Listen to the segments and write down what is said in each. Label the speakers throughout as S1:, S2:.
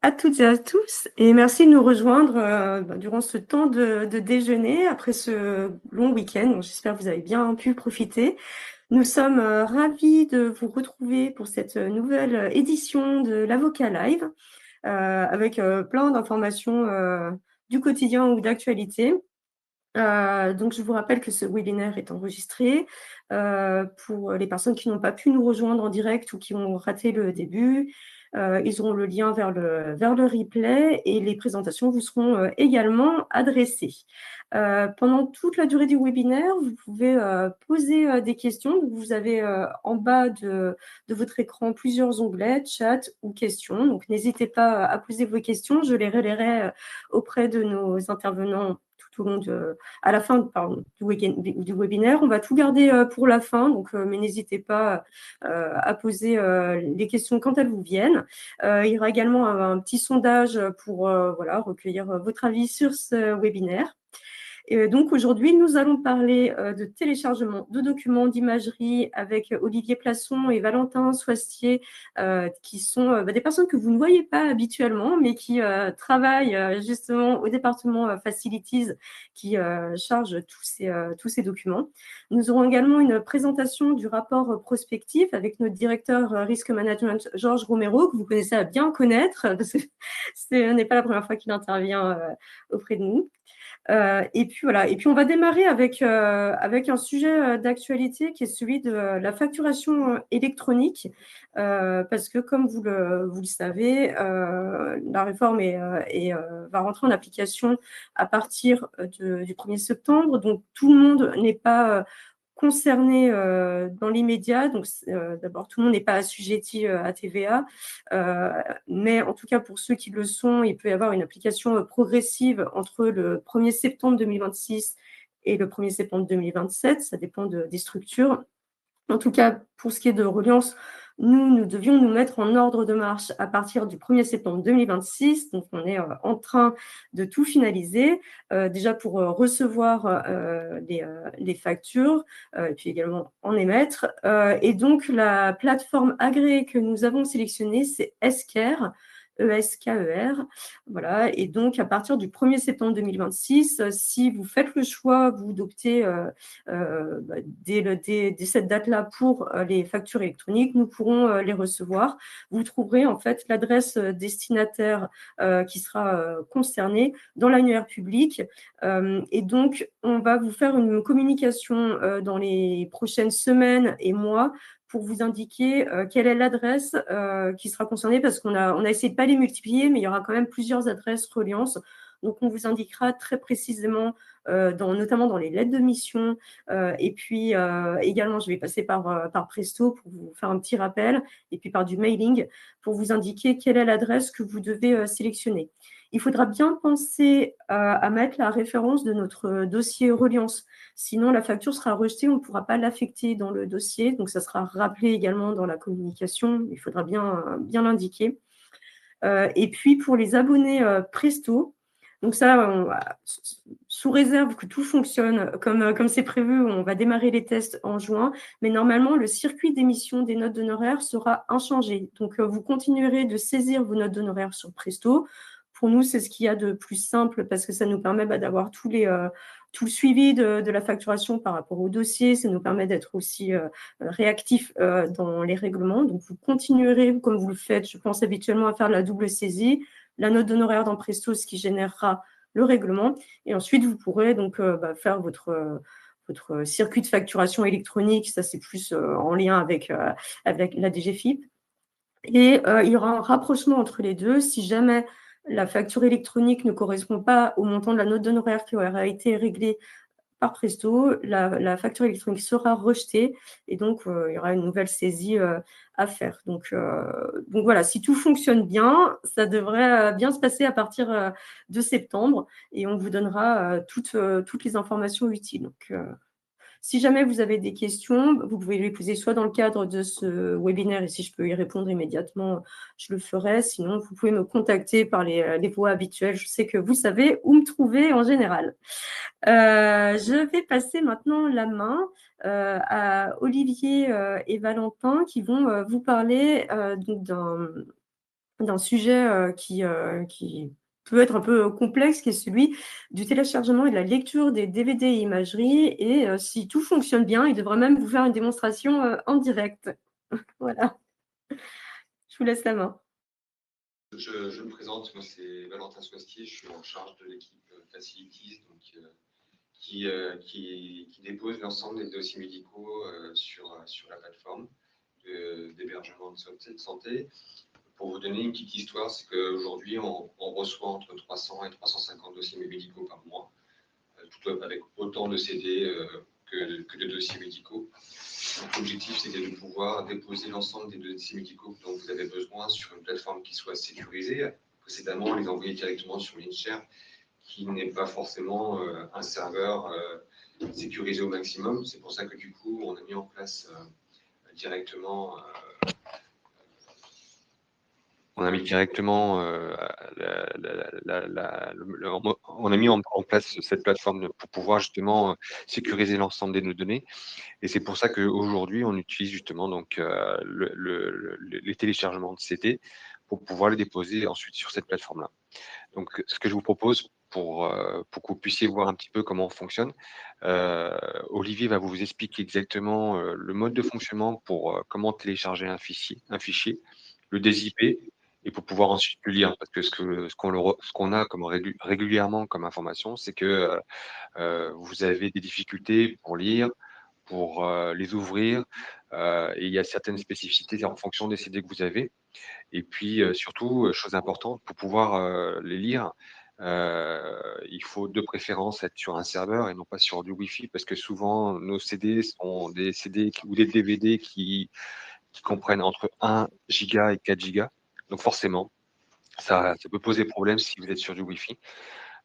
S1: à toutes et à tous et merci de nous rejoindre durant ce temps de déjeuner après ce long week-end. Donc, j'espère que vous avez bien pu profiter. Nous sommes ravis de vous retrouver pour cette nouvelle édition de l'Avocat Live avec plein d'informations du quotidien ou d'actualité. Donc, je vous rappelle que ce webinaire est enregistré pour les personnes qui n'ont pas pu nous rejoindre en direct ou qui ont raté le début. Ils auront le lien vers le replay et les présentations vous seront également adressées. Pendant toute la durée du webinaire, vous pouvez poser des questions. Donc, vous avez en bas de votre écran plusieurs onglets, chat ou questions. Donc, n'hésitez pas à poser vos questions. Je les relayerai auprès de nos intervenants tout au long à la fin du webinaire. On va tout garder pour la fin, donc, mais n'hésitez pas à poser les questions quand elles vous viennent. Il y aura également un petit sondage pour recueillir votre avis sur ce webinaire. Et donc aujourd'hui, nous allons parler de téléchargement de documents d'imagerie avec Olivier Plasson et Valentin Soistier, qui sont des personnes que vous ne voyez pas habituellement, mais qui travaillent justement au département Facilities, qui charge tous ces documents. Nous aurons également une présentation du rapport prospectif avec notre directeur Risk Management, Georges Romero, que vous connaissez à bien connaître, parce que ce n'est pas la première fois qu'il intervient auprès de nous. Et puis voilà. Et puis on va démarrer avec un sujet d'actualité qui est celui de la facturation électronique, parce que comme vous le savez, la réforme va rentrer en application à partir du 1er septembre. Donc tout le monde n'est pas concernés dans l'immédiat. Donc, d'abord, tout le monde n'est pas assujetti à TVA, mais en tout cas, pour ceux qui le sont, il peut y avoir une application progressive entre le 1er septembre 2026 et le 1er septembre 2027. Ça dépend des structures. En tout cas, pour ce qui est de Reliance, nous devions nous mettre en ordre de marche à partir du 1er septembre 2026. Donc, on est en train de tout finaliser, déjà pour recevoir les factures, et puis également en émettre. Et donc, la plateforme agréée que nous avons sélectionnée, c'est Esker. ESKER. Voilà. Et donc, à partir du 1er septembre 2026, si vous faites le choix, vous d'opter dès cette date-là pour les factures électroniques, nous pourrons les recevoir. Vous trouverez en fait l'adresse destinataire qui sera concernée dans l'annuaire public. Et donc, on va vous faire une communication dans les prochaines semaines et mois pour vous indiquer quelle est l'adresse qui sera concernée, parce qu'on a essayé de ne pas les multiplier, mais il y aura quand même plusieurs adresses Reliance. Donc, on vous indiquera très précisément, notamment dans les lettres de mission. Et puis, également, je vais passer par Presto pour vous faire un petit rappel, et puis par du mailing pour vous indiquer quelle est l'adresse que vous devez sélectionner. Il faudra bien penser à mettre la référence de notre dossier Reliance. Sinon, la facture sera rejetée, on ne pourra pas l'affecter dans le dossier. Donc, ça sera rappelé également dans la communication. Il faudra bien l'indiquer. Et puis, pour les abonnés Presto, donc ça, sous réserve que tout fonctionne comme c'est prévu, on va démarrer les tests en juin. Mais normalement, le circuit d'émission des notes d'honoraires sera inchangé. Donc, vous continuerez de saisir vos notes d'honoraires sur Presto. Pour nous, c'est ce qu'il y a de plus simple parce que ça nous permet d'avoir tout le suivi de la facturation par rapport au dossier. Ça nous permet d'être aussi réactifs dans les règlements. Donc, vous continuerez, comme vous le faites, je pense habituellement, à faire la double saisie, la note d'honoraires dans Presto, ce qui générera le règlement. Et ensuite, vous pourrez donc faire votre circuit de facturation électronique. Ça, c'est plus en lien avec la DGFiP. Et il y aura un rapprochement entre les deux. Si jamais la facture électronique ne correspond pas au montant de la note d'honoraires qui aura été réglée par Presto, la facture électronique sera rejetée et donc il y aura une nouvelle saisie à faire. Donc voilà, si tout fonctionne bien, ça devrait bien se passer à partir de septembre et on vous donnera toutes les informations utiles. Donc, si jamais vous avez des questions, vous pouvez les poser soit dans le cadre de ce webinaire, et si je peux y répondre immédiatement, je le ferai. Sinon, vous pouvez me contacter par les voies habituelles. Je sais que vous savez où me trouver en général. Je vais passer maintenant la main à Olivier et Valentin qui vont vous parler d'un sujet qui peut être un peu complexe, qui est celui du téléchargement et de la lecture des DVD et imageries. Et si tout fonctionne bien, il devrait même vous faire une démonstration en direct. Voilà, je vous laisse la main.
S2: Je me présente, moi c'est Valentin Soistier, je suis en charge de l'équipe Facilities, donc, qui dépose l'ensemble des dossiers médicaux sur la plateforme d'hébergement de santé. Pour vous donner une petite histoire, c'est qu'aujourd'hui, on reçoit entre 300 et 350 dossiers médicaux par mois, tout avec autant de CD que de dossiers médicaux. L'objectif, c'est de pouvoir déposer l'ensemble des dossiers médicaux dont vous avez besoin sur une plateforme qui soit sécurisée. Précédemment, les envoyer directement sur l'InShare, qui n'est pas forcément un serveur sécurisé au maximum. C'est pour ça que du coup, on a mis en place directement on a mis directement on a mis en place cette plateforme pour pouvoir justement sécuriser l'ensemble de nos données. Et c'est pour ça qu'aujourd'hui, on utilise justement donc, les téléchargements de CD pour pouvoir les déposer ensuite sur cette plateforme-là. Donc, ce que je vous propose pour que vous puissiez voir un petit peu comment on fonctionne, Olivier va vous expliquer exactement le mode de fonctionnement pour comment télécharger un fichier, le dézipper et pour pouvoir ensuite le lire. Parce que ce qu'on a comme régulièrement comme information, c'est que vous avez des difficultés pour lire, pour les ouvrir, et il y a certaines spécificités en fonction des CD que vous avez. Et puis surtout, chose importante, pour pouvoir les lire, il faut de préférence être sur un serveur et non pas sur du Wi-Fi, parce que souvent nos CD sont des CD ou des DVD qui comprennent entre 1 giga et 4 gigas. Donc forcément, ça peut poser problème si vous êtes sur du Wi-Fi.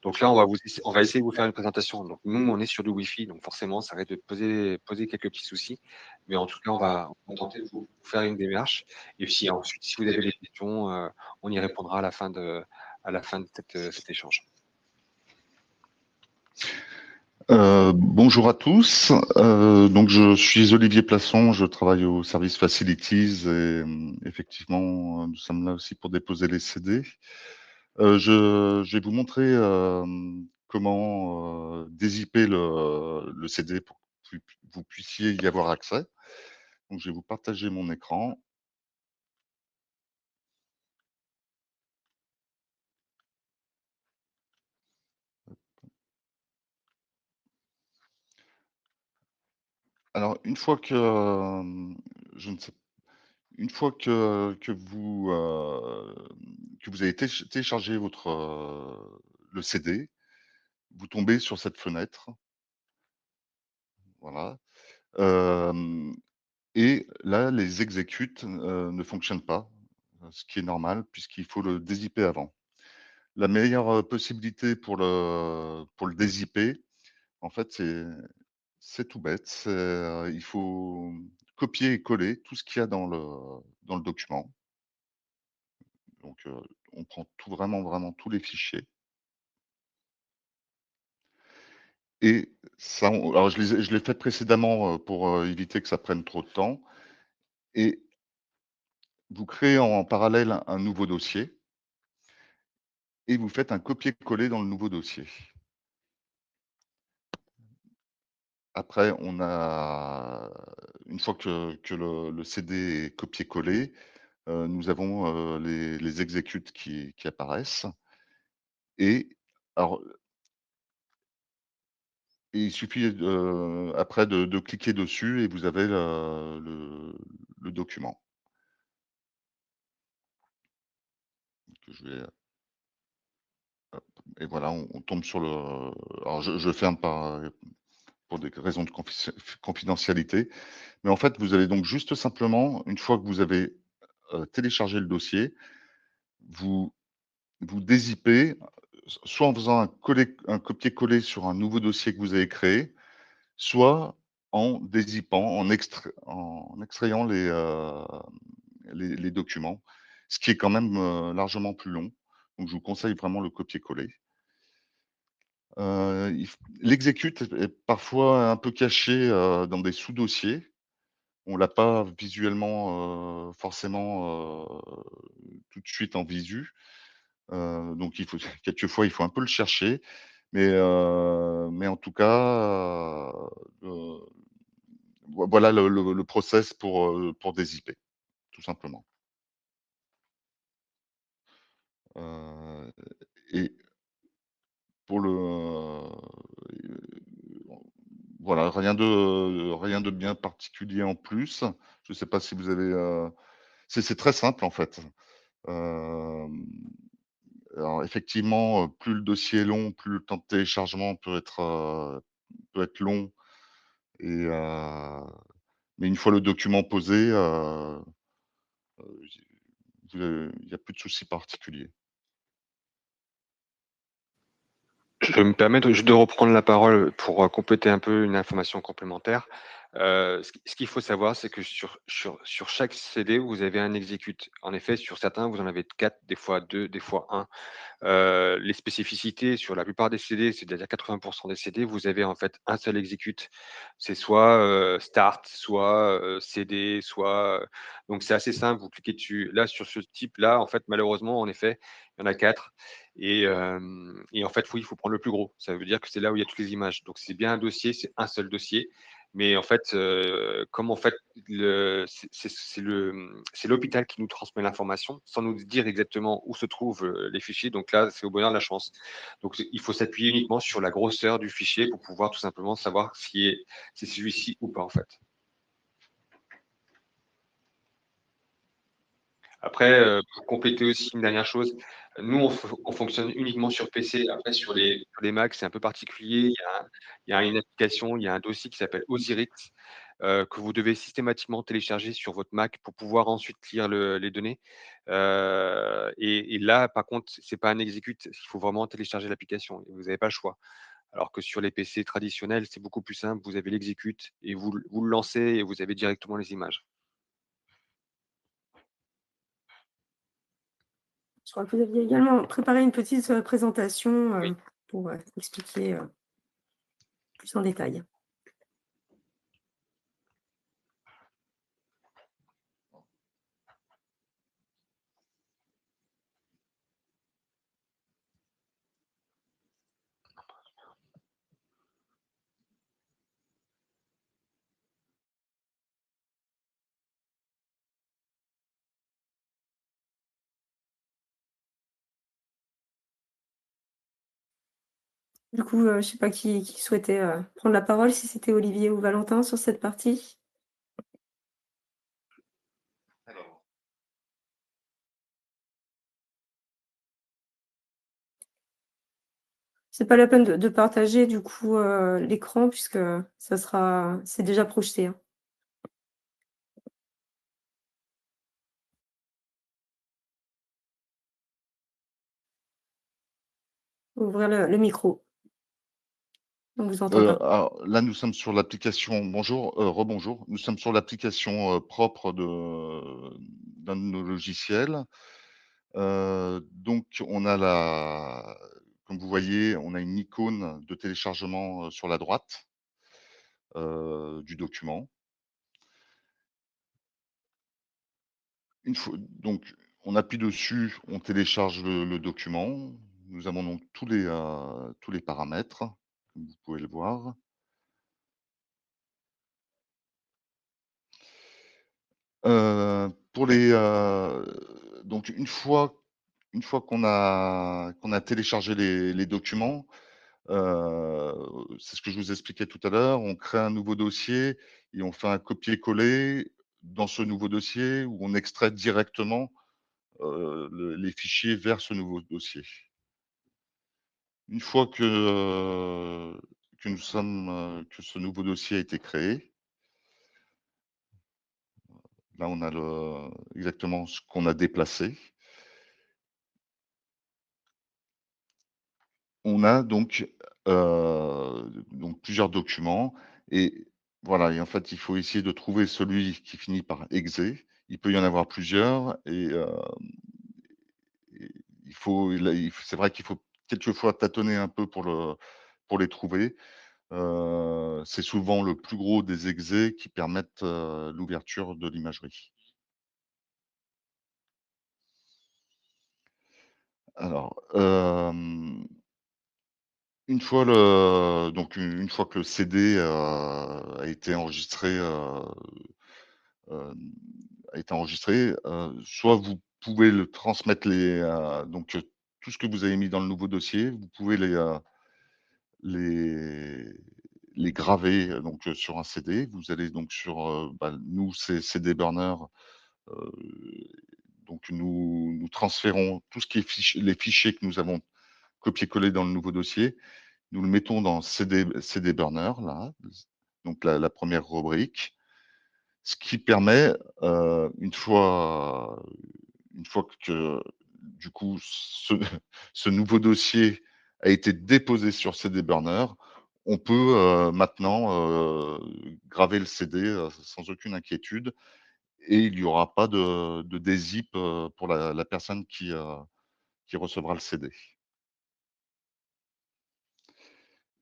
S2: Donc là, on va essayer de vous faire une présentation. Donc nous, on est sur du Wi-Fi, donc forcément, ça risque de poser quelques petits soucis. Mais en tout cas, on va tenter de vous faire une démarche. Et puis ensuite, si vous avez des questions, on y répondra à la fin de cet échange.
S3: Bonjour à tous. Donc je suis Olivier Plasson, je travaille au service Facilities et effectivement nous sommes là aussi pour déposer les CD. Je vais vous montrer comment dézipper le CD pour que vous puissiez y avoir accès. Donc je vais vous partager mon écran. Alors une fois que je ne sais une fois que vous avez téléchargé le CD, vous tombez sur cette fenêtre. Voilà. Et là, les exécutes ne fonctionnent pas, ce qui est normal puisqu'il faut le dézipper avant. La meilleure possibilité pour le dézipper, en fait, c'est tout bête. Il faut copier et coller tout ce qu'il y a dans le document. Donc, on prend vraiment tous les fichiers. Et ça, alors je l'ai fait précédemment pour éviter que ça prenne trop de temps. Et vous créez en parallèle un nouveau dossier et vous faites un copier-coller dans le nouveau dossier. Après, une fois que le CD est copié-collé, nous avons les exécutes qui apparaissent. Et alors, il suffit après de cliquer dessus et vous avez le document. Donc, et voilà, on tombe sur le. Alors, je ferme pour des raisons de confidentialité. Mais en fait, vous allez donc juste simplement, une fois que vous avez téléchargé le dossier, vous dézippez, soit en faisant un copier-coller sur un nouveau dossier que vous avez créé, soit en dézippant, en extrayant les documents, ce qui est quand même largement plus long. Donc, je vous conseille vraiment le copier-coller. L'exécute est parfois un peu caché dans des sous-dossiers. On l'a pas visuellement forcément tout de suite en visu. Donc il faut quelquefois, il faut un peu le chercher, mais en tout cas, voilà le process pour dézipper, tout simplement. Heu et pour voilà, rien de bien particulier en plus. Je ne sais pas si vous avez, c'est très simple en fait. Hem, alors effectivement, plus le dossier est long, plus le temps de téléchargement peut être long et mais une fois le document posé, il y a plus de soucis particuliers.
S2: Je vais me permettre juste de reprendre la parole pour, compléter un peu une information complémentaire. Ce qu'il faut savoir, c'est que sur chaque CD, vous avez un exécute. En effet, sur certains, vous en avez 4, des fois 2, des fois 1. Les spécificités sur la plupart des CD, c'est-à-dire 80 des CD, vous avez en fait un seul exécute. C'est soit, start, soit, CD, soit, donc c'est assez simple, vous cliquez dessus. Là, sur ce type-là, en fait, malheureusement, en effet, il y en a 4 et en fait, oui, il faut prendre le plus gros. Ça veut dire que c'est là où il y a toutes les images. Donc c'est bien un dossier, c'est un seul dossier. Mais en fait, comme en fait c'est l'hôpital qui nous transmet l'information sans nous dire exactement où se trouvent, les fichiers. Donc là, c'est au bonheur de la chance. Donc il faut s'appuyer uniquement sur la grosseur du fichier pour pouvoir tout simplement savoir si c'est celui-ci ou pas, en fait. Après, pour compléter aussi une dernière chose, nous on fonctionne uniquement sur PC. Après sur les Mac, c'est un peu particulier. Il y a une application, il y a un dossier qui s'appelle Osiris, que vous devez systématiquement télécharger sur votre Mac pour pouvoir ensuite lire les données. Et là, par contre, c'est pas un exécute, il faut vraiment télécharger l'application et vous n'avez pas le choix. Alors que sur les PC traditionnels, c'est beaucoup plus simple, vous avez l'exécute et vous le lancez et vous avez directement les images.
S1: Je crois que vous aviez également préparé une petite, présentation,
S2: Oui.
S1: pour, expliquer, plus en détail. Du coup, je sais pas qui souhaitait, prendre la parole, si c'était Olivier ou Valentin sur cette partie?
S2: Alors.
S1: C'est pas la peine de partager du coup, l'écran puisque c'est déjà projeté, hein. Ouvrir le micro. On vous entend pas.
S3: Alors là, nous sommes sur l'application bonjour, rebonjour. Nous sommes sur l'application, propre d'un de nos logiciels. Donc on a comme vous voyez, on a une icône de téléchargement, sur la droite, du document. Une fois donc on appuie dessus, on télécharge le document. Nous avons donc tous les paramètres, comme vous pouvez le voir. Pour donc une fois qu'on a téléchargé les documents, c'est ce que je vous expliquais tout à l'heure, on crée un nouveau dossier et on fait un copier-coller dans ce nouveau dossier où on extrait directement, les fichiers vers ce nouveau dossier. Une fois que nous sommes, que ce nouveau dossier a été créé, là on a exactement ce qu'on a déplacé. On a donc plusieurs documents et voilà et en fait, il faut essayer de trouver celui qui finit par exe. Il peut y en avoir plusieurs et c'est vrai qu'il faut quelquefois tâtonner un peu pour les trouver. C'est souvent le plus gros des exés qui permettent, l'ouverture de l'imagerie. Alors, une fois une fois que le CD, a été enregistré, hem, soit vous pouvez le transmettre tout ce que vous avez mis dans le nouveau dossier, vous pouvez les les graver, sur un CD. Vous allez donc nous, c'est CD Burner, heu, donc nous transférons tout ce qui est les fichiers que nous avons copié-collé dans le nouveau dossier. Nous le mettons dans CD Burner là, donc la 1re rubrique. Ce qui permet, une fois que du coup ce nouveau dossier a été déposé sur CD Burner, on peut, maintenant, graver le CD, sans aucune inquiétude et il n'y aura pas de dézip, pour la personne qui recevra le CD.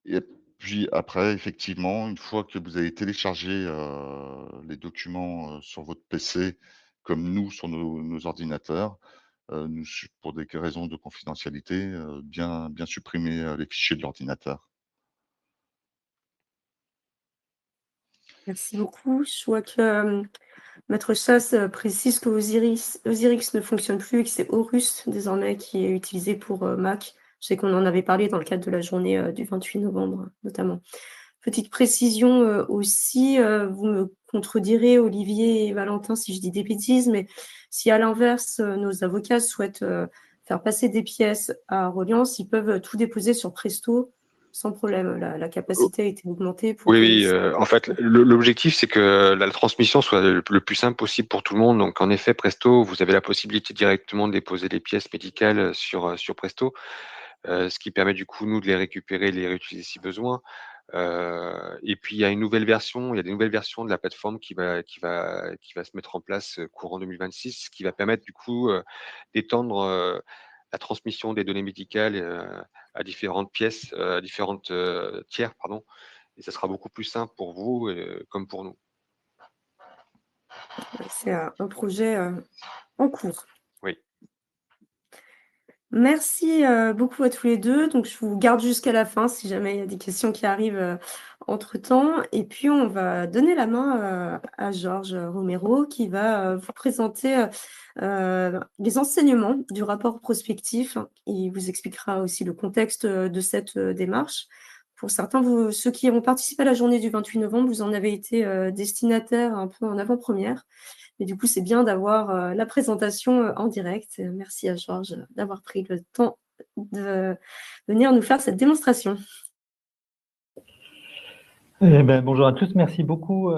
S3: Et puis après, effectivement, une fois que vous avez téléchargé, les documents, sur votre PC, comme nous sur nos ordinateurs, nous su pour des raisons de confidentialité, bien supprimer, les fichiers de l'ordinateur.
S1: Merci beaucoup. Je vois que, Maître Chasse, précise que Osiris ne fonctionne plus et que c'est Horus désormais qui est utilisé pour, Mac. Je sais qu'on en avait parlé dans le cadre de la journée, du 28 novembre, notamment. Petite précision, aussi, vous me contredirez Olivier et Valentin si je dis des bêtises, mais si à l'inverse, nos avocats souhaitent, faire passer des pièces à Reliance, ils peuvent, tout déposer sur Presto sans problème. La capacité a été augmentée pour
S2: Oui,
S1: que
S2: oui,
S1: ça
S2: en fait, l'objectif, c'est que la transmission soit le plus simple possible pour tout le monde. Donc, en effet, Presto, vous avez la possibilité directement de déposer les pièces médicales sur Presto, ce qui permet du coup, nous, de les récupérer, de les réutiliser si besoin. Et puis, il y a des nouvelles versions de la plateforme qui va se mettre en place courant 2026, qui va permettre du coup d'étendre la transmission des données médicales à différentes pièces, à différentes tiers, pardon, et ça sera beaucoup plus simple pour vous comme pour nous.
S1: c'est un projet, en cours.
S2: Oui.
S1: Merci, beaucoup à tous les 2. Donc je vous garde jusqu'à la fin si jamais il y a des questions qui arrivent, entre-temps et puis on va donner la main, à Georges Romero qui va, vous présenter, les enseignements du rapport prospectif. Il vous expliquera aussi le contexte, de cette, démarche. Pour certains, ceux qui ont participé à la journée du 28 novembre, vous en avez été, destinataires un peu en avant-première. Et du coup, c'est bien d'avoir, la présentation, en direct. Merci à Georges, d'avoir pris le temps de venir nous faire cette démonstration.
S4: Bonjour à tous, merci beaucoup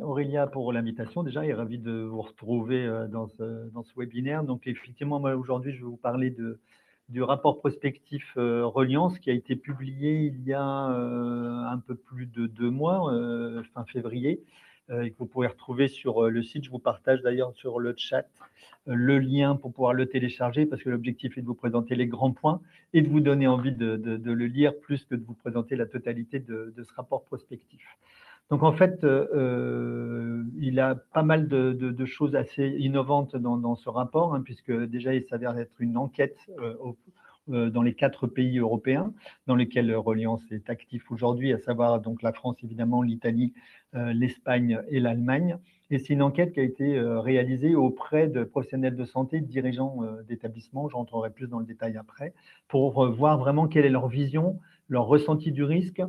S4: Aurélia pour l'invitation déjà et ravi de vous retrouver dans ce webinaire. Donc effectivement, moi aujourd'hui je vais vous parler du rapport prospectif Reliance qui a été publié il y a un peu plus de 2 mois, fin février, et que vous pouvez retrouver sur le site. Je vous partage d'ailleurs sur le chat le lien pour pouvoir le télécharger parce que l'objectif est de vous présenter les grands points et de vous donner envie de le lire plus que de vous présenter la totalité de ce rapport prospectif. Donc en fait, il a pas mal de choses assez innovantes dans ce rapport, hein, puisque déjà il s'avère être une enquête dans les 4 pays européens dans lesquels Reliance est actif aujourd'hui, à savoir donc la France évidemment, l'Italie, l'Espagne et l'Allemagne. Et c'est une enquête qui a été réalisée auprès de professionnels de santé, de dirigeants d'établissements, je rentrerai plus dans le détail après, pour voir vraiment quelle est leur vision, leur ressenti du risque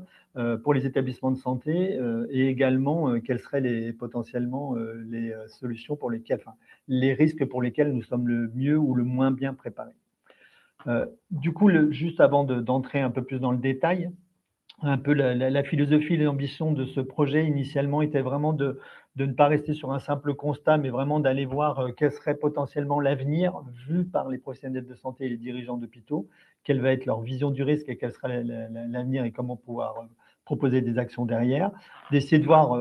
S4: pour les établissements de santé et également quelles seraient potentiellement les solutions pour lesquelles, enfin, les risques pour lesquels nous sommes le mieux ou le moins bien préparés. Du coup, juste avant d'entrer un peu plus dans le détail, un peu la philosophie et l'ambition de ce projet initialement était vraiment de ne pas rester sur un simple constat, mais vraiment d'aller voir quel serait potentiellement l'avenir vu par les professionnels de santé et les dirigeants d'hôpitaux, quelle va être leur vision du risque et quel sera l'avenir et comment pouvoir proposer des actions derrière, d'essayer de voir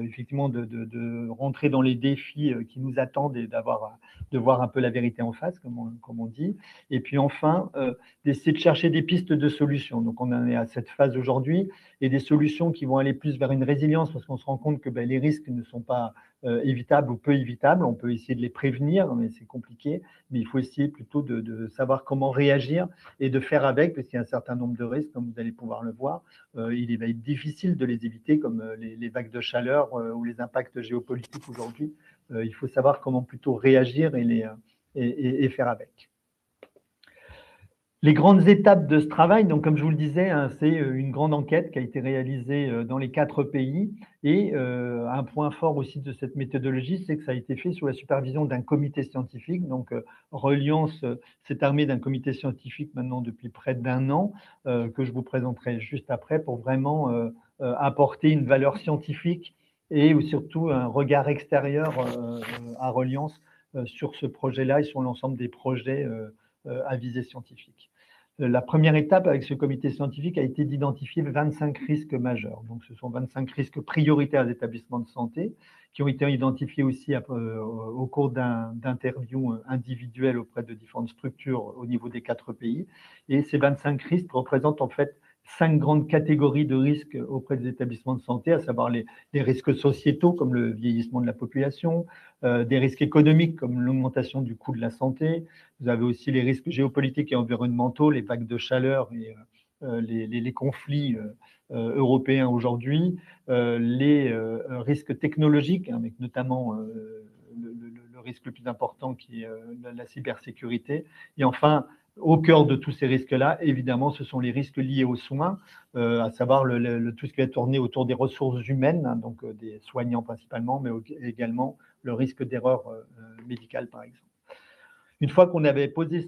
S4: effectivement de rentrer dans les défis qui nous attendent et de voir un peu la vérité en face, comme on dit, et puis enfin d'essayer de chercher des pistes de solutions. Donc, on en est à cette phase aujourd'hui et des solutions qui vont aller plus vers une résilience parce qu'on se rend compte que les risques sont pas évitables ou peu évitables. On peut essayer de les prévenir, mais c'est compliqué. Mais il faut essayer plutôt de savoir comment réagir et de faire avec, parce qu'il y a un certain nombre de risques, comme vous allez pouvoir le voir. Il va être difficile de les éviter, comme les vagues de chaleur ou les impacts géopolitiques aujourd'hui. Il faut savoir comment plutôt réagir et faire avec. Les grandes étapes de ce travail, donc comme je vous le disais, hein, c'est une grande enquête qui a été réalisée dans les 4 pays. Et un point fort aussi de cette méthodologie, c'est que ça a été fait sous la supervision d'un comité scientifique. Donc Reliance s'est armé d'un comité scientifique maintenant depuis près d'1 an, que je vous présenterai juste après, pour vraiment apporter une valeur scientifique et surtout un regard extérieur à Reliance sur ce projet-là et sur l'ensemble des projets à visée scientifique. La première étape avec ce comité scientifique a été d'identifier 25 risques majeurs. Donc, ce sont 25 risques prioritaires des établissements de santé qui ont été identifiés aussi au cours d'interviews individuelles auprès de différentes structures au niveau des 4 pays. Et ces 25 risques représentent en fait 5 grandes catégories de risques auprès des établissements de santé, à savoir les risques sociétaux comme le vieillissement de la population, des risques économiques comme l'augmentation du coût de la santé. Vous avez aussi les risques géopolitiques et environnementaux, les vagues de chaleur et les conflits européens aujourd'hui, les risques technologiques, avec notamment le risque le plus important qui est la cybersécurité. Et enfin, au cœur de tous ces risques-là, évidemment, ce sont les risques liés aux soins, à savoir tout ce qui va tourner autour des ressources humaines, hein, donc des soignants principalement, mais également le risque d'erreur médicale, par exemple. Une fois qu'on avait posé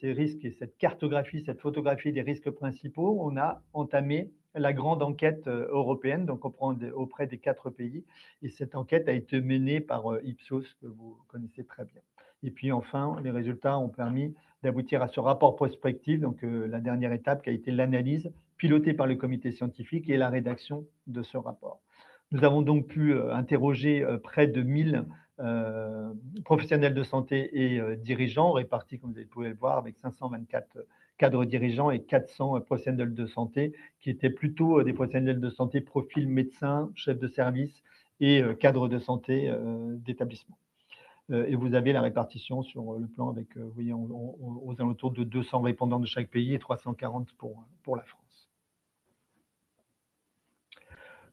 S4: ces risques et cette cartographie, cette photographie des risques principaux, on a entamé la grande enquête européenne, donc auprès des 4 pays. Et cette enquête a été menée par Ipsos, que vous connaissez très bien. Et puis enfin, les résultats ont permis d'aboutir à ce rapport prospectif, donc la dernière étape qui a été l'analyse pilotée par le comité scientifique et la rédaction de ce rapport. Nous avons donc pu interroger près de 1000 professionnels de santé et dirigeants, répartis, comme vous pouvez le voir, avec 524 cadres dirigeants et 400 professionnels de santé, qui étaient plutôt des professionnels de santé profil médecin, chef de service et cadres de santé d'établissement. Et vous avez la répartition sur le plan avec, vous voyez, aux alentours de 200 répondants de chaque pays et 340 pour la France.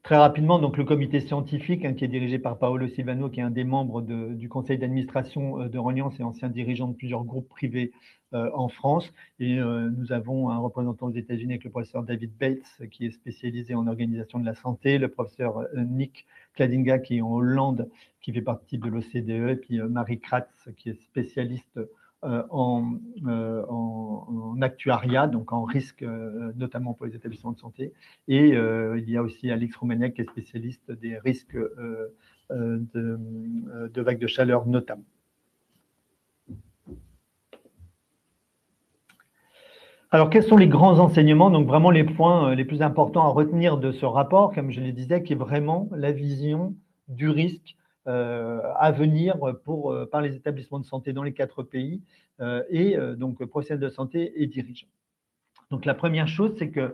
S4: Très rapidement, donc le comité scientifique, hein, qui est dirigé par Paolo Silvano, qui est un des membres du conseil d'administration de Reliance et ancien dirigeant de plusieurs groupes privés en France. Et nous avons un représentant aux États-Unis avec le professeur David Bates, qui est spécialisé en organisation de la santé, le professeur Nick Kladinga, qui est en Hollande, qui fait partie de l'OCDE, et puis Marie Kratz, qui est spécialiste en actuariat, donc en risque, notamment pour les établissements de santé. Et il y a aussi Alix Roumaniak, qui est spécialiste des risques de vagues de chaleur notamment. Alors, quels sont les grands enseignements? Donc, vraiment les points les plus importants à retenir de ce rapport, comme je le disais, qui est vraiment la vision du risque à venir par les établissements de santé dans les 4 pays et donc professionnels de santé et dirigeants. Donc la première chose, c'est que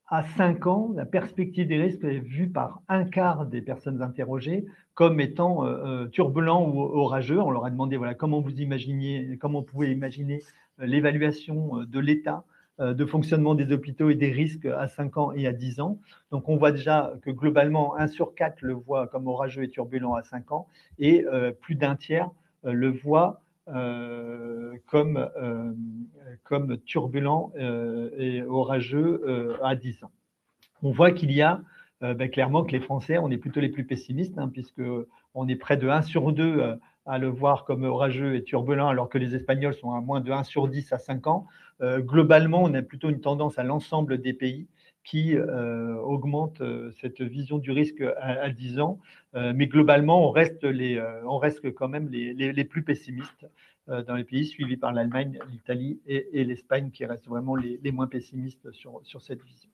S4: à 5 ans, la perspective des risques est vue par 1/4 des personnes interrogées comme étant turbulent ou orageux. On leur a demandé voilà, comment vous pouvez imaginer l'évaluation de l'état de fonctionnement des hôpitaux et des risques à 5 ans et à 10 ans. Donc, on voit déjà que globalement, 1 sur 4 le voit comme orageux et turbulent à 5 ans et plus d'un tiers le voit comme turbulent et orageux à 10 ans. On voit qu'il y a clairement que les Français, on est plutôt les plus pessimistes, hein, puisqu'on est près de 1 sur 2 à le voir comme orageux et turbulent, alors que les Espagnols sont à moins de 1 sur 10 à 5 ans. Globalement, on a plutôt une tendance à l'ensemble des pays qui augmente cette vision du risque à 10 ans. Mais globalement, on reste quand même les plus pessimistes dans les pays, suivis par l'Allemagne, l'Italie et l'Espagne, qui restent vraiment les moins pessimistes sur cette vision.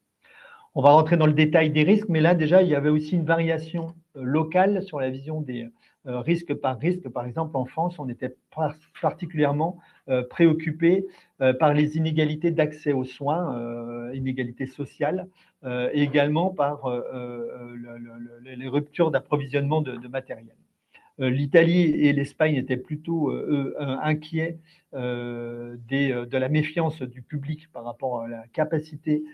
S4: On va rentrer dans le détail des risques, mais là, déjà, il y avait aussi une variation locale sur la vision risque par risque. Par exemple, en France, on était particulièrement préoccupé par les inégalités d'accès aux soins, inégalités sociales, et également par les ruptures d'approvisionnement de matériel. L'Italie et l'Espagne étaient plutôt inquiets de la méfiance du public par rapport à la capacité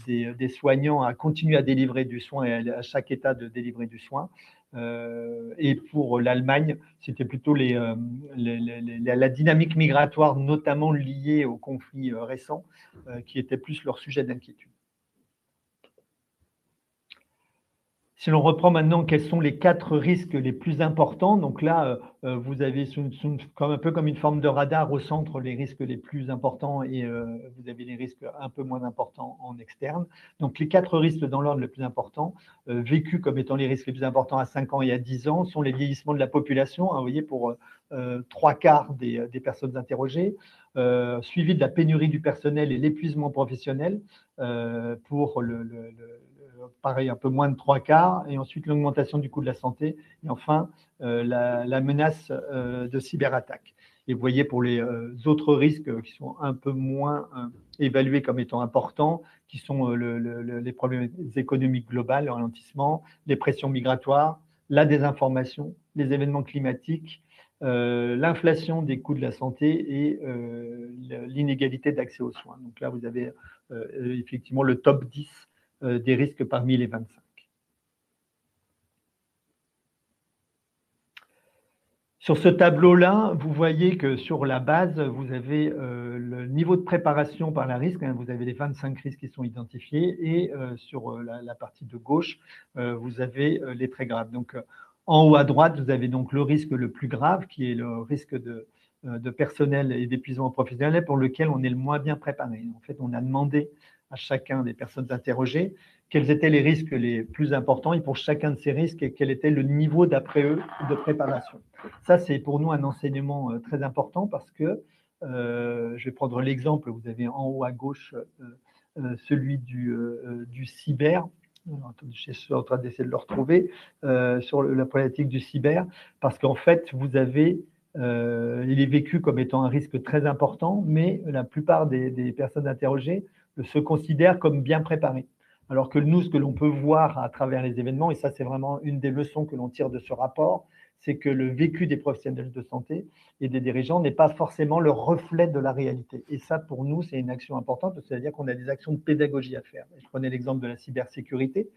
S4: des soignants à continuer à délivrer du soin et à chaque État de délivrer du soin. Et pour l'Allemagne, c'était plutôt la dynamique migratoire, notamment liée aux conflits récents, qui était plus leur sujet d'inquiétude. Si l'on reprend maintenant quels sont les 4 risques les plus importants, donc là, vous avez un peu comme une forme de radar au centre les risques les plus importants et vous avez les risques un peu moins importants en externe. Donc les 4 risques dans l'ordre le plus important, vécus comme étant les risques les plus importants à 5 ans et à 10 ans, sont les vieillissements de la population, hein, vous voyez, pour 3/4 des personnes interrogées, suivi de la pénurie du personnel et l'épuisement professionnel pour pareil, un peu moins de 3/4, et ensuite l'augmentation du coût de la santé, et enfin la menace de cyberattaque. Et vous voyez pour les autres risques qui sont un peu moins évalués comme étant importants, qui sont les problèmes économiques globaux, le ralentissement, les pressions migratoires, la désinformation, les événements climatiques, l'inflation des coûts de la santé et l'inégalité d'accès aux soins. Donc là, vous avez effectivement le top 10 des risques parmi les 25. Sur ce tableau-là, vous voyez que sur la base, vous avez le niveau de préparation par la risque, hein, vous avez les 25 risques qui sont identifiés, et sur la partie de gauche, vous avez les très graves. Donc, en haut à droite, vous avez donc le risque le plus grave, qui est le risque de personnel et d'épuisement professionnel, pour lequel on est le moins bien préparé. En fait, on a demandé à chacun des personnes interrogées quels étaient les risques les plus importants, et pour chacun de ces risques, quel était le niveau d'après eux de préparation. Ça, c'est pour nous un enseignement très important parce que, je vais prendre l'exemple, vous avez en haut à gauche celui du cyber. Je suis en train d'essayer de le retrouver sur la problématique du cyber, parce qu'en fait, vous avez, il est vécu comme étant un risque très important, mais la plupart des personnes interrogées se considèrent comme bien préparées. Alors que nous, ce que l'on peut voir à travers les événements, et ça c'est vraiment une des leçons que l'on tire de ce rapport, c'est que le vécu des professionnels de santé et des dirigeants n'est pas forcément le reflet de la réalité. Et ça, pour nous, c'est une action importante, c'est-à-dire qu'on a des actions de pédagogie à faire. Je prenais l'exemple de la cybersécurité,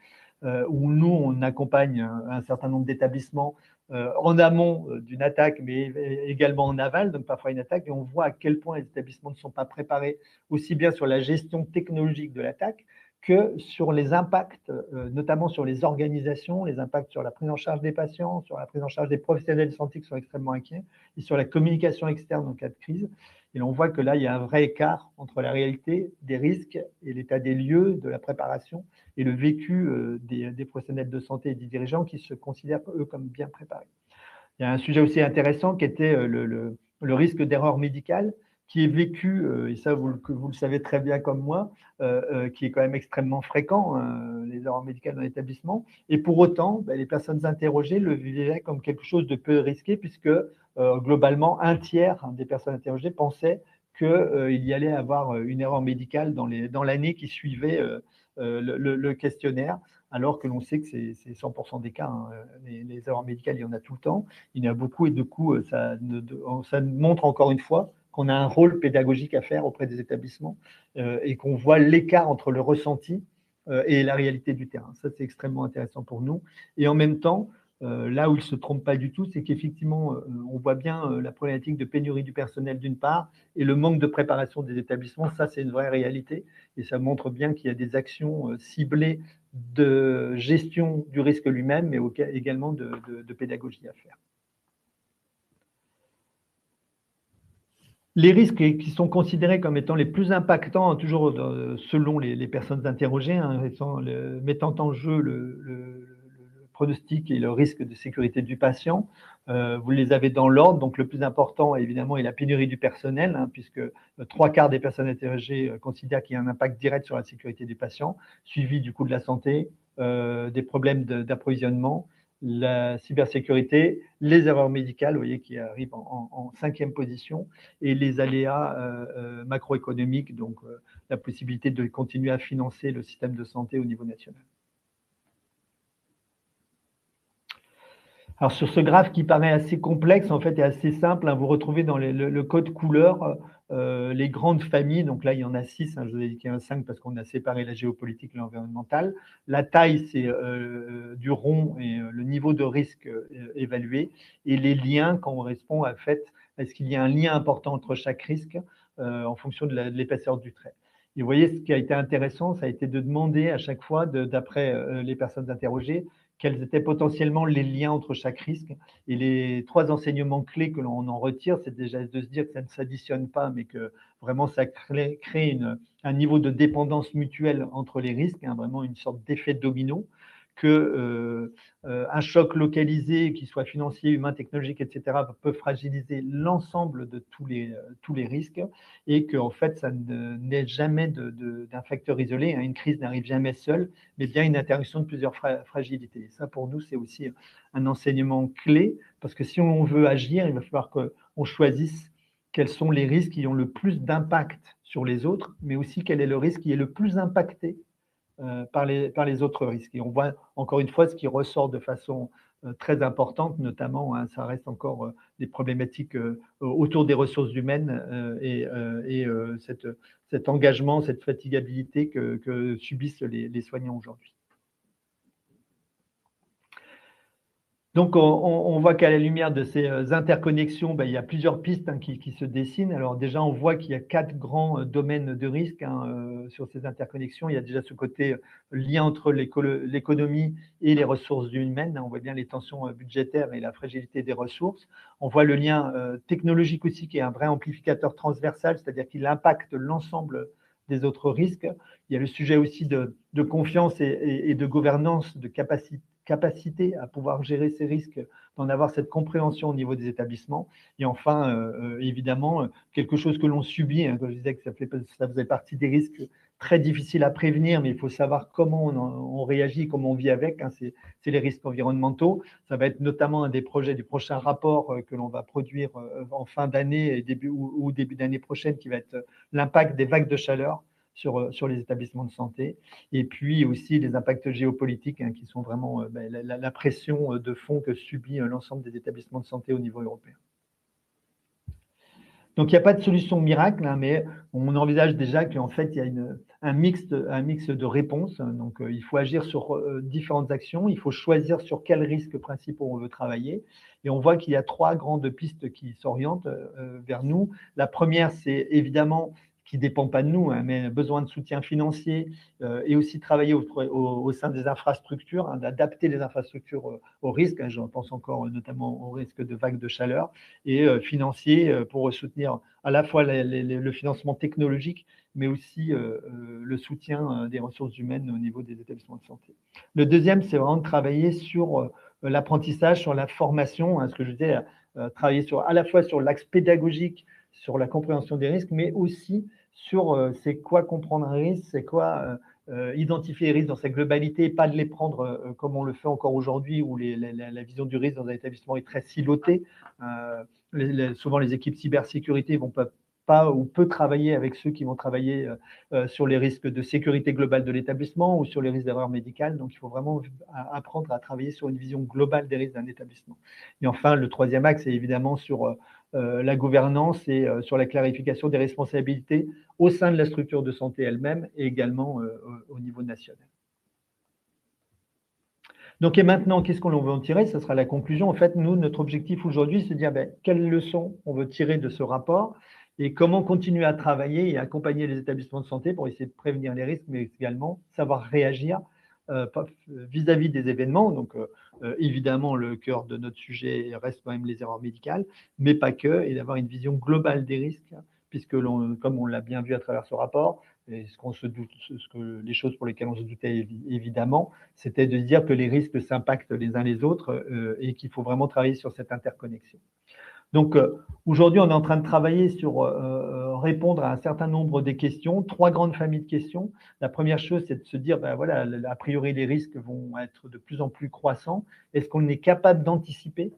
S4: où nous, on accompagne un certain nombre d'établissements en amont d'une attaque, mais également en aval, donc parfois une attaque, et on voit à quel point les établissements ne sont pas préparés aussi bien sur la gestion technologique de l'attaque que sur les impacts, notamment sur les organisations, les impacts sur la prise en charge des patients, sur la prise en charge des professionnels de santé qui sont extrêmement inquiets, et sur la communication externe en cas de crise. Et on voit que là, il y a un vrai écart entre la réalité des risques et l'état des lieux, de la préparation, et le vécu des professionnels de santé et des dirigeants qui se considèrent, eux, comme bien préparés. Il y a un sujet aussi intéressant qui était le risque d'erreur médicale, qui est vécu, et ça vous le savez très bien comme moi, qui est quand même extrêmement fréquent, les erreurs médicales dans l'établissement. Et pour autant, les personnes interrogées le vivaient comme quelque chose de peu risqué, puisque globalement, un tiers des personnes interrogées pensaient qu'il y allait avoir une erreur médicale dans l'année qui suivait le questionnaire, alors que l'on sait que c'est 100% des cas. Hein. Les erreurs médicales, il y en a tout le temps. Il y en a beaucoup, et du coup, ça montre encore une fois qu'on a un rôle pédagogique à faire auprès des établissements et qu'on voit l'écart entre le ressenti et la réalité du terrain. Ça, c'est extrêmement intéressant pour nous. Et en même temps, là où ils ne se trompent pas du tout, c'est qu'effectivement, on voit bien la problématique de pénurie du personnel d'une part et le manque de préparation des établissements. Ça, c'est une vraie réalité, et ça montre bien qu'il y a des actions ciblées de gestion du risque lui-même, mais également de pédagogie à faire. Les risques qui sont considérés comme étant les plus impactants, toujours selon les personnes interrogées, hein, mettant en jeu le pronostic et le risque de sécurité du patient, vous les avez dans l'ordre. Donc le plus important, évidemment, est la pénurie du personnel, hein, puisque 3/4 des personnes interrogées considèrent qu'il y a un impact direct sur la sécurité du patient, suivi du coût de la santé, des problèmes d'approvisionnement, la cybersécurité, les erreurs médicales, vous voyez, qui arrivent en 5e position, et les aléas macroéconomiques, donc la possibilité de continuer à financer le système de santé au niveau national. Alors sur ce graphe qui paraît assez complexe, en fait, et assez simple, hein, vous retrouvez dans le code couleur les grandes familles. Donc là, il y en a 6, hein, je vous ai dit qu'il y en a 5 parce qu'on a séparé la géopolitique et l'environnemental. La taille, c'est du rond et le niveau de risque évalué. Et les liens correspondent à fait, est-ce qu'il y a un lien important entre chaque risque en fonction de l'épaisseur du trait. Et vous voyez, ce qui a été intéressant, ça a été de demander à chaque fois, d'après les personnes interrogées, quels étaient potentiellement les liens entre chaque risque. Et les 3 enseignements clés que l'on en retire, c'est déjà de se dire que ça ne s'additionne pas, mais que vraiment ça crée un niveau de dépendance mutuelle entre les risques, hein, vraiment une sorte d'effet domino, que un choc localisé, qu'il soit financier, humain, technologique, etc., peut fragiliser l'ensemble de tous les risques, et qu'en fait, ça n'est jamais d'un facteur isolé, hein. Une crise n'arrive jamais seule, mais bien une interaction de plusieurs fragilités. Et ça, pour nous, c'est aussi un enseignement clé, parce que si on veut agir, il va falloir qu'on choisisse quels sont les risques qui ont le plus d'impact sur les autres, mais aussi quel est le risque qui est le plus impacté par les autres risques. Et on voit encore une fois ce qui ressort de façon très importante, notamment, hein, ça reste encore des problématiques autour des ressources humaines et cet engagement, cette fatigabilité que subissent les soignants aujourd'hui. Donc, on voit qu'à la lumière de ces interconnexions, il y a plusieurs pistes, hein, qui se dessinent. Alors déjà, on voit qu'il y a 4 grands domaines de risque, hein, sur ces interconnexions. Il y a déjà ce côté lien entre l'économie et les ressources humaines. On voit bien les tensions budgétaires et la fragilité des ressources. On voit le lien technologique aussi, qui est un vrai amplificateur transversal, c'est-à-dire qu'il impacte l'ensemble des autres risques. Il y a le sujet aussi de confiance et de gouvernance, de capacité à pouvoir gérer ces risques, d'en avoir cette compréhension au niveau des établissements. Et enfin, évidemment, quelque chose que l'on subit, hein, comme je disais que ça faisait partie des risques très difficiles à prévenir, mais il faut savoir comment on réagit, comment on vit avec, hein, c'est les risques environnementaux. Ça va être notamment un des projets du prochain rapport que l'on va produire en fin d'année ou début d'année prochaine, qui va être l'impact des vagues de chaleur sur les établissements de santé, et puis aussi les impacts géopolitiques, hein, qui sont vraiment la pression de fond que subit l'ensemble des établissements de santé au niveau européen. Donc, il n'y a pas de solution miracle, hein, mais on envisage déjà qu'en fait, il y a un mix de réponses. Donc, il faut agir sur différentes actions. Il faut choisir sur quels risques principaux on veut travailler. Et on voit qu'il y a 3 grandes pistes qui s'orientent vers nous. La première, c'est évidemment, qui ne dépend pas de nous, hein, mais besoin de soutien financier et aussi travailler au sein des infrastructures, hein, d'adapter les infrastructures aux risques. Hein, j'en pense encore notamment au risque de vagues de chaleur, et financier pour soutenir à la fois le financement technologique, mais aussi le soutien des ressources humaines au niveau des établissements de santé. Le deuxième, c'est vraiment de travailler sur l'apprentissage, sur la formation, hein, ce que je disais, travailler à la fois sur l'axe pédagogique, sur la compréhension des risques, mais aussi sur c'est quoi comprendre un risque, c'est quoi identifier les risques dans sa globalité, pas de les prendre comme on le fait encore aujourd'hui, où la vision du risque dans un établissement est très silotée. Souvent, les équipes cybersécurité vont pas ou peu travailler avec ceux qui vont travailler sur les risques de sécurité globale de l'établissement ou sur les risques d'erreurs médicales. Donc, il faut vraiment apprendre à travailler sur une vision globale des risques d'un établissement. Et enfin, le troisième axe, c'est évidemment sur la gouvernance et sur la clarification des responsabilités au sein de la structure de santé elle-même et également au niveau national. Donc, et maintenant, qu'est-ce qu'on veut en tirer? Ce sera la conclusion. En fait, nous, notre objectif aujourd'hui, c'est de dire quelles leçons on veut tirer de ce rapport et comment continuer à travailler et accompagner les établissements de santé pour essayer de prévenir les risques, mais également savoir réagir vis-à-vis des événements. Donc, évidemment, le cœur de notre sujet reste quand même les erreurs médicales, mais pas que, et d'avoir une vision globale des risques, puisque comme on l'a bien vu à travers ce rapport, et les choses pour lesquelles on se doutait évidemment, c'était de dire que les risques s'impactent les uns les autres et qu'il faut vraiment travailler sur cette interconnexion. Donc, aujourd'hui, on est en train de travailler sur répondre à un certain nombre des questions, 3 grandes familles de questions. La première chose, c'est de se dire, ben voilà, a priori, les risques vont être de plus en plus croissants. Est-ce qu'on est capable d'anticiper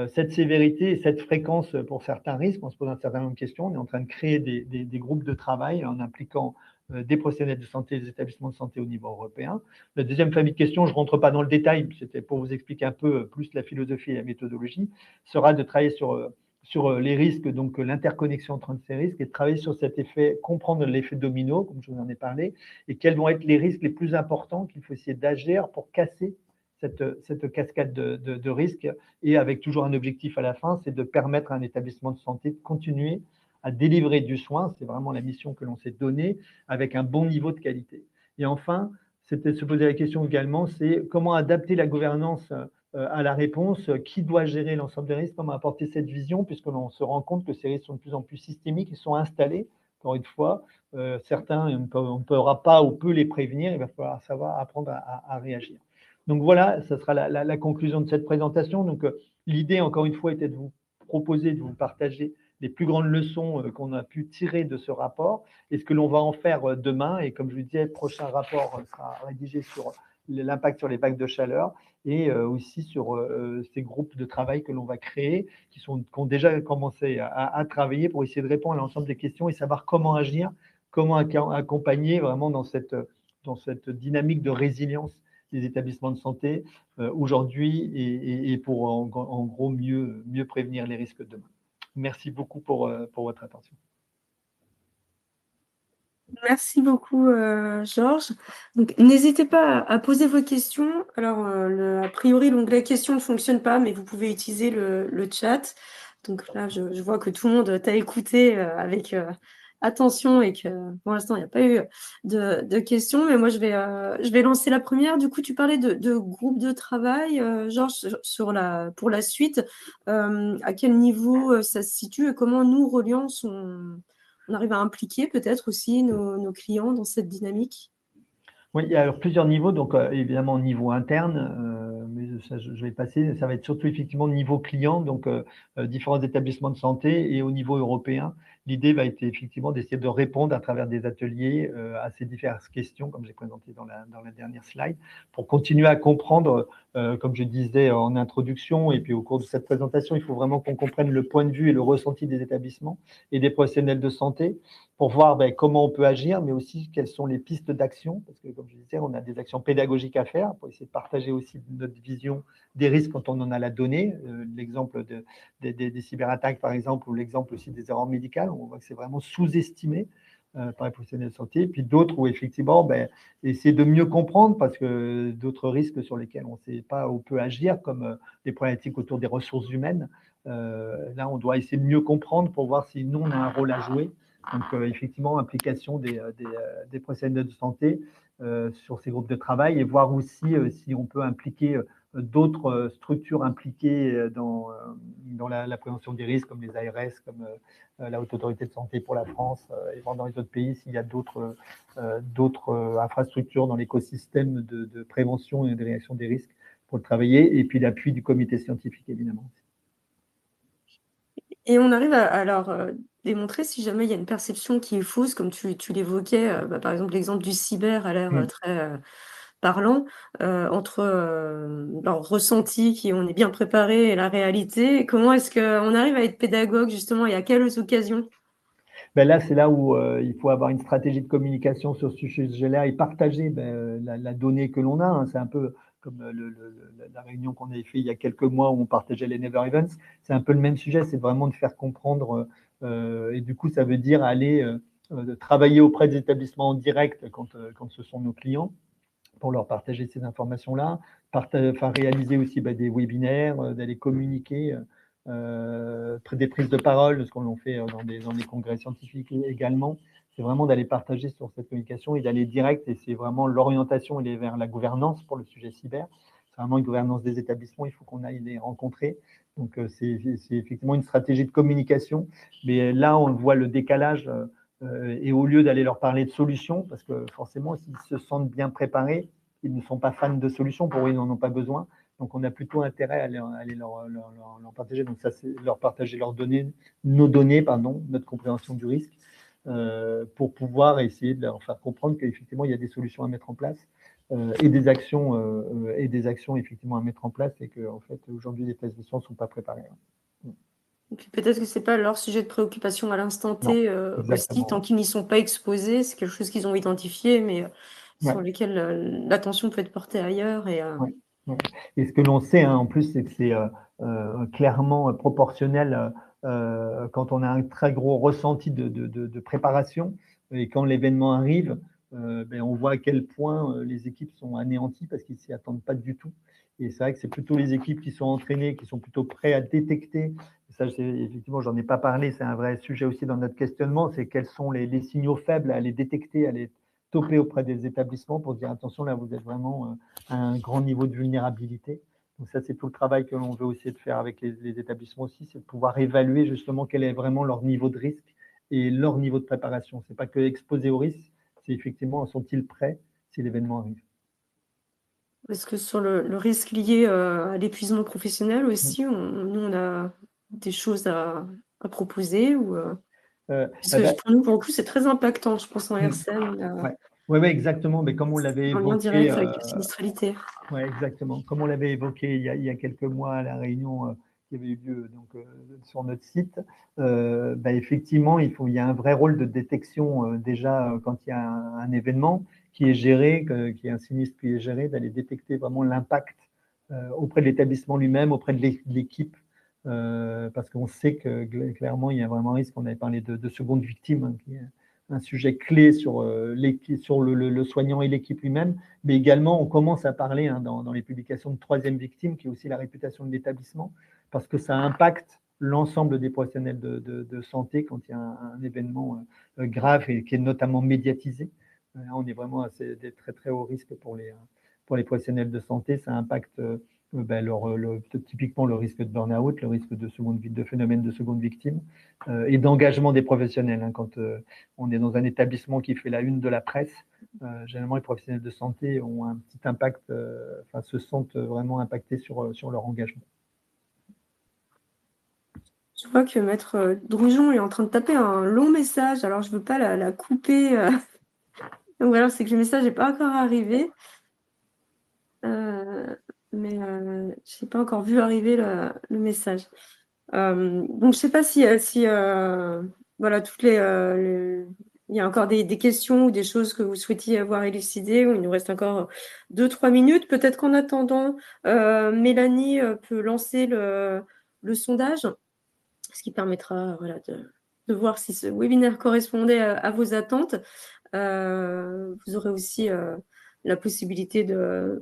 S4: cette sévérité et cette fréquence pour certains risques? On se pose un certain nombre de questions. On est en train de créer des groupes de travail en impliquant des professionnels de santé et des établissements de santé au niveau européen. La deuxième famille de questions, je ne rentre pas dans le détail, c'était pour vous expliquer un peu plus la philosophie et la méthodologie, sera de travailler sur les risques, donc l'interconnexion entre ces risques, et de travailler sur cet effet, comprendre l'effet domino, comme je vous en ai parlé, et quels vont être les risques les plus importants qu'il faut essayer d'agir pour casser cette cascade de risques, et avec toujours un objectif à la fin, c'est de permettre à un établissement de santé de continuer à délivrer du soin, c'est vraiment la mission que l'on s'est donnée, avec un bon niveau de qualité. Et enfin, c'était de se poser la question également, c'est comment adapter la gouvernance à la réponse, qui doit gérer l'ensemble des risques, comment apporter cette vision, puisque l'on se rend compte que ces risques sont de plus en plus systémiques et sont installés. Encore une fois, certains, on ne pourra pas ou peut les prévenir, il va falloir savoir apprendre à réagir. Donc voilà, ça sera la conclusion de cette présentation. Donc l'idée, encore une fois, était de vous proposer, de vous partager les plus grandes leçons qu'on a pu tirer de ce rapport et ce que l'on va en faire demain. Et comme je vous disais, le prochain rapport sera rédigé sur l'impact sur les vagues de chaleur et aussi sur ces groupes de travail que l'on va créer, qui ont déjà commencé à travailler pour essayer de répondre à l'ensemble des questions et savoir comment agir, comment accompagner vraiment dans cette dynamique de résilience des établissements de santé aujourd'hui et pour en gros mieux prévenir les risques demain. Merci beaucoup pour votre attention.
S1: Merci beaucoup, Georges. Donc, n'hésitez pas à poser vos questions. Alors, a priori, l'onglet questions ne fonctionne pas, mais vous pouvez utiliser le chat. Donc là, je vois que tout le monde t'a écouté avec attention et que pour l'instant, il n'y a pas eu de questions. Mais moi, je vais lancer la première. Du coup, tu parlais de groupe de travail, Georges, pour la suite. À quel niveau ça se situe et comment nous, Reliance, on arrive à impliquer peut-être aussi nos clients dans cette dynamique?
S4: Oui, il y a alors plusieurs niveaux, donc évidemment au niveau interne, mais ça, je vais passer, ça va être surtout effectivement niveau client, donc différents établissements de santé et au niveau européen. L'idée va être effectivement d'essayer de répondre à travers des ateliers à ces diverses questions, comme j'ai présenté dans la dernière slide, pour continuer à comprendre, comme je disais en introduction, et puis au cours de cette présentation, il faut vraiment qu'on comprenne le point de vue et le ressenti des établissements et des professionnels de santé, pour voir comment on peut agir, mais aussi quelles sont les pistes d'action, parce que comme je disais, on a des actions pédagogiques à faire pour essayer de partager aussi notre vision des risques quand on en a la donnée. L'exemple des cyberattaques, par exemple, ou l'exemple aussi des erreurs médicales, on voit que c'est vraiment sous-estimé par les professionnels de santé. Et puis d'autres où effectivement, essayer de mieux comprendre, parce que d'autres risques sur lesquels on ne sait pas ou peut agir, comme les problématiques autour des ressources humaines, là, on doit essayer de mieux comprendre pour voir si nous, on a un rôle à jouer. Donc, effectivement, implication des professionnels de santé sur ces groupes de travail et voir aussi si on peut impliquer d'autres structures impliquées dans la prévention des risques, comme les ARS, comme la Haute Autorité de Santé pour la France et dans les autres pays, s'il y a d'autres infrastructures dans l'écosystème de prévention et de réaction des risques pour le travailler, et puis l'appui du comité scientifique, évidemment.
S1: Et on arrive à leur démontrer si jamais il y a une perception qui est fausse, comme tu l'évoquais, par exemple, l'exemple du cyber a l'air très parlant, entre leur ressenti, qui on est bien préparé, et la réalité. Comment est-ce qu'on arrive à être pédagogue, justement, et à quelles occasions?
S4: Là, c'est là où il faut avoir une stratégie de communication sur ce sujet-là et partager la donnée que l'on a. Hein. C'est un peu comme la réunion qu'on avait fait il y a quelques mois où on partageait les Never Events. C'est un peu le même sujet, c'est vraiment de faire comprendre. Et du coup, ça veut dire aller travailler auprès des établissements en direct quand ce sont nos clients pour leur partager ces informations-là. Réaliser aussi des webinaires, d'aller communiquer. Des prises de parole, de ce qu'on fait dans des congrès scientifiques également, c'est vraiment d'aller partager sur cette communication et d'aller direct, et c'est vraiment l'orientation, elle est vers la gouvernance pour le sujet cyber. C'est vraiment une gouvernance des établissements, il faut qu'on aille les rencontrer. Donc, c'est effectivement une stratégie de communication, mais là, on voit le décalage, et au lieu d'aller leur parler de solutions, parce que forcément, s'ils se sentent bien préparés, ils ne sont pas fans de solutions, pour eux, ils n'en ont pas besoin. Donc, on a plutôt intérêt à aller leur partager. Donc, ça, c'est leur partager nos données, notre compréhension du risque, pour pouvoir essayer de leur faire comprendre qu'effectivement, il y a des solutions à mettre en place et des actions effectivement à mettre en place, et que en fait, aujourd'hui, les établissements ne sont pas préparés.
S1: Et puis peut-être que c'est pas leur sujet de préoccupation à l'instant T aussi, tant qu'ils n'y sont pas exposés. C'est quelque chose qu'ils ont identifié, mais sur lesquels l'attention peut être portée ailleurs.
S4: Et ce que l'on sait, en plus, c'est que c'est clairement proportionnel quand on a un très gros ressenti de préparation, et quand l'événement arrive, on voit à quel point les équipes sont anéanties parce qu'ils ne s'y attendent pas du tout. Et c'est vrai que c'est plutôt les équipes qui sont entraînées, qui sont plutôt prêtes à détecter. Ça, effectivement, j'en ai pas parlé, c'est un vrai sujet aussi dans notre questionnement, c'est quels sont les signaux faibles à les détecter, à les toper auprès des établissements pour dire attention, là, vous êtes vraiment à un grand niveau de vulnérabilité. Donc ça, c'est tout le travail que l'on veut aussi de faire avec les établissements aussi, c'est de pouvoir évaluer justement quel est vraiment leur niveau de risque et leur niveau de préparation. C'est pas que exposé au risque, c'est effectivement, sont-ils prêts si l'événement arrive.
S1: Est-ce que sur le risque lié à l'épuisement professionnel aussi, nous, on a des choses à proposer ou parce que pour nous, pour le coup, c'est très impactant, je pense, en RCM.
S4: Oui, exactement. Mais comme on l'avait évoqué.
S1: En lien direct avec la sinistralité.
S4: Oui, exactement. Comme on l'avait évoqué il y a quelques mois à la réunion qui avait eu lieu sur notre site, effectivement, il y a un vrai rôle de détection déjà quand il y a un événement qui est géré, qui est un sinistre qui est géré, d'aller détecter vraiment l'impact auprès de l'établissement lui-même, auprès de l'équipe, parce qu'on sait que clairement, il y a vraiment un risque. On avait parlé de seconde victime, qui est un sujet clé sur le soignant et l'équipe lui-même, mais également on commence à parler dans les publications de troisième victime, qui est aussi la réputation de l'établissement, parce que ça impacte l'ensemble des professionnels de santé quand il y a un événement grave et qui est notamment médiatisé. On est vraiment à des très très hauts risques pour les professionnels de santé. Ça impacte typiquement le risque de burn-out, le risque de phénomène de seconde victime et d'engagement des professionnels. Quand on est dans un établissement qui fait la une de la presse, généralement les professionnels de santé ont un petit impact, se sentent vraiment impactés sur leur engagement.
S1: Je vois que Maître Drujon est en train de taper un long message, alors je ne veux pas la couper. Donc voilà, c'est que le message n'est pas encore arrivé. Mais je n'ai pas encore vu arriver le message. Donc, je ne sais pas si voilà, il y a encore des questions ou des choses que vous souhaitiez avoir élucidées, ou il nous reste encore 2-3 minutes. Peut-être qu'en attendant, Mélanie peut lancer le sondage, ce qui permettra de voir si ce webinaire correspondait à vos attentes. Vous aurez aussi la possibilité de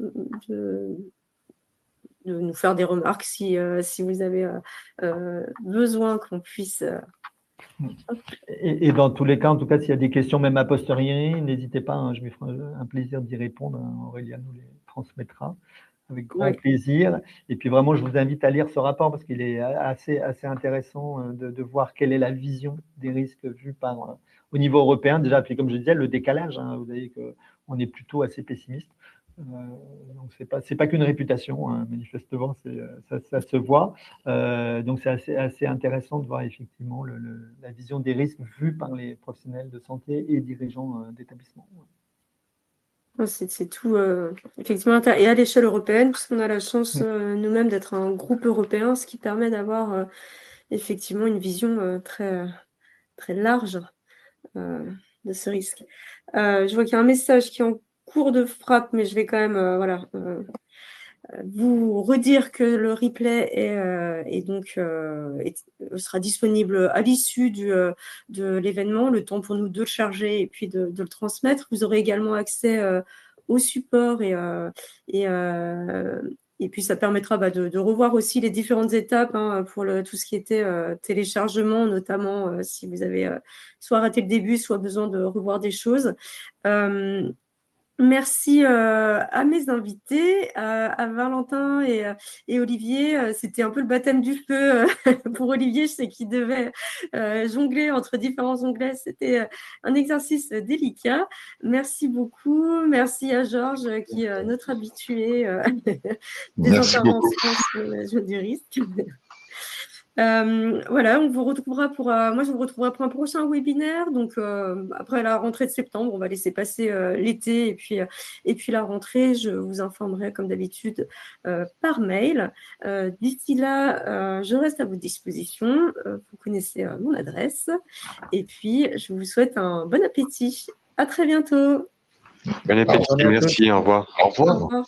S1: nous faire des remarques si vous avez besoin qu'on puisse...
S4: Et dans tous les cas, en tout cas, s'il y a des questions, même a posteriori, n'hésitez pas, je me ferai un plaisir d'y répondre. Aurélia nous les transmettra avec grand plaisir. Et puis vraiment, je vous invite à lire ce rapport parce qu'il est assez intéressant de voir quelle est la vision des risques vus au niveau européen. Déjà, puis comme je disais, le décalage, vous voyez qu'on est plutôt assez pessimiste. Donc c'est pas qu'une réputation, manifestement, ça se voit. Donc c'est assez intéressant de voir effectivement la vision des risques vus par les professionnels de santé et dirigeants d'établissements.
S1: C'est tout, effectivement, et à l'échelle européenne, puisqu'on a la chance nous-mêmes d'être un groupe européen, ce qui permet d'avoir effectivement une vision très, très large de ce risque. Je vois qu'il y a un message qui est en cours de frappe, mais je vais quand même vous redire que le replay sera disponible à l'issue de l'événement, le temps pour nous de le charger et puis de le transmettre. Vous aurez également accès au support et puis ça permettra de revoir aussi les différentes étapes pour tout ce qui était téléchargement, notamment si vous avez soit raté le début, soit besoin de revoir des choses. Merci à mes invités, à Valentin et Olivier. C'était un peu le baptême du feu pour Olivier. Je sais qu'il devait jongler entre différents onglets. C'était un exercice délicat. Merci beaucoup. Merci à Georges, qui est notre habitué des
S3: Merci beaucoup.
S1: interventions sur le management du risque. Voilà, on vous retrouvera moi je vous retrouverai pour un prochain webinaire. Donc après la rentrée de septembre, on va laisser passer l'été et puis la rentrée, je vous informerai comme d'habitude par mail. D'ici là, je reste à votre disposition. Vous connaissez mon adresse. Et puis je vous souhaite un bon appétit. À très bientôt.
S2: Bon appétit, merci, au revoir.
S3: Au revoir.
S1: Au revoir.